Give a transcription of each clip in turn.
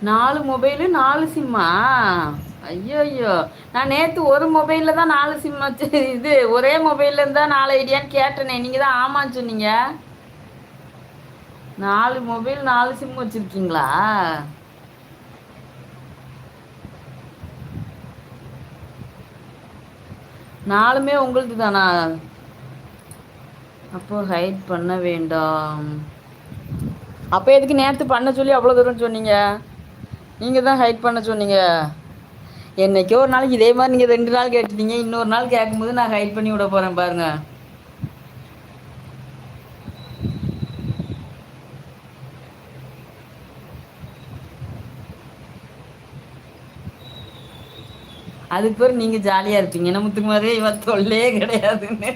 4 mobile 4 Simha? ஐய்யய்யோ! நான் நேத்து ஒரு மொபைல்ல தான் 4 சிம் வச்சு இது ஒரே மொபைல்ல இருந்தா 4 ஐடியான்னு கேட்டனே. நீங்க தான் ஆமான்னு சொன்னீங்க. 4 மொபைல் 4 சிம் வச்சிருக்கீங்களா? 4மே உங்களுது தானா? அப்போ ஹைட் பண்ண வேண்டாம். அப்ப எதுக்கு நேத்து பண்ண சொல்லி அவ்வளோ தூரம் சொன்னீங்க? நீங்க தான் ஹைட் பண்ண சொன்னீங்க. என்னைக்கோ ஒரு நாளைக்கு இதே மாதிரி நீங்க 2 நாள் கேட்டுட்டீங்க. இன்னொரு நாள் கேட்கும்போது நான் ஹைட் பண்ணி விட போறேன் பாருங்க. அதுக்கு பிறகு நீங்க ஜாலியா இருப்பீங்க. என்ன முத்துக்குமாரே இவ தொல்லையே கிடையாதுன்னு.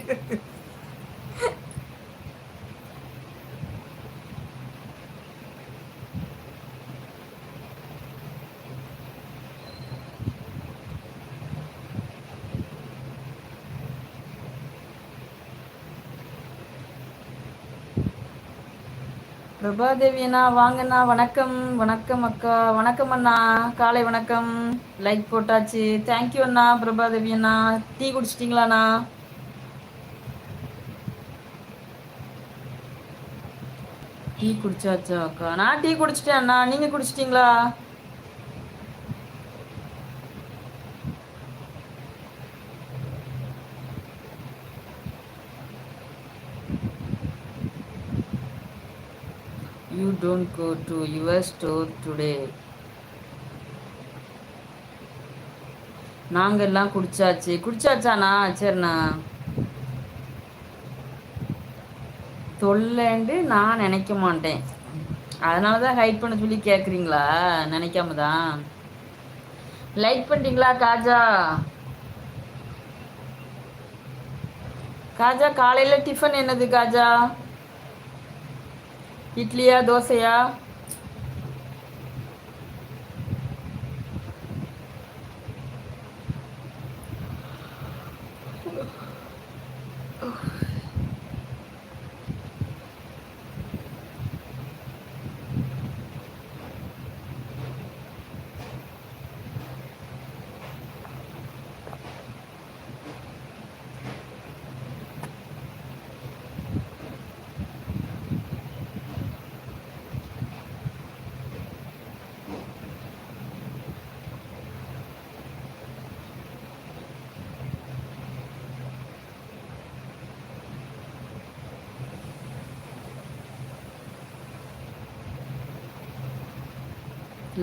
பிரபாதேவி அண்ணா வாங்கண்ணா. வணக்கம் வணக்கம் அக்கா. வணக்கம் அண்ணா. காலை வணக்கம். லைக் போட்டாச்சு. தேங்க்யூ அண்ணா. பிரபாதேவி அண்ணா டீ குடிச்சிட்டிங்களாண்ணா? டீ குடிச்சாச்சா அக்கா? நான் டீ குடிச்சிட்டேன் அண்ணா. நீங்க குடிச்சிட்டீங்களா? You don't go to your store today. நாங்க எல்லாம் குடிச்சாச்சு. குடிச்சாச்சாண்ணா? சரிண்ணா. தொல்லைண்டு நான் நினைக்க மாட்டேன். அதனால தான் ஹைட் பண்ண சொல்லி கேட்குறீங்களா? நினைக்காம தான். லைக் பண்ணிட்டீங்களா காஜா? காஜா காலையில் டிஃபன் என்னது காஜா? இட்லியா தோசையா?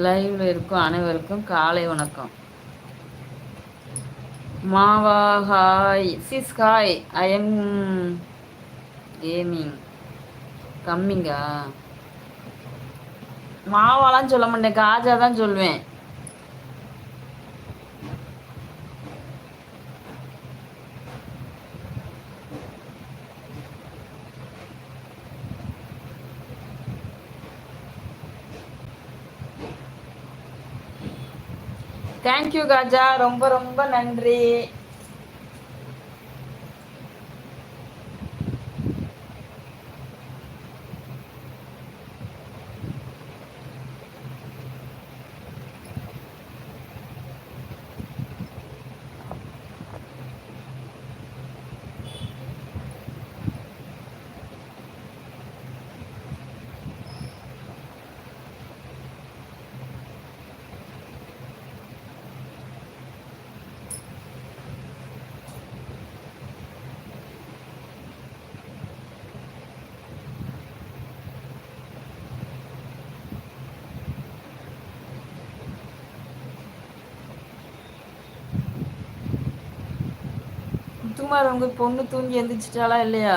லைவ்ல இருக்கும் அனைவருக்கும் காலை வணக்கம். மாவா hi sis hi. I am aiming கம்மிங்கா. மாவாலாம் சொல்ல மாட்டேன், காஜா தான் சொல்வேன். தேங்க்யூ காஜா, ரொம்ப ரொம்ப நன்றி. முத்துமார் உங்க பொண்ணு தூங்கி எந்திரிச்சிட்டாளா இல்லையா?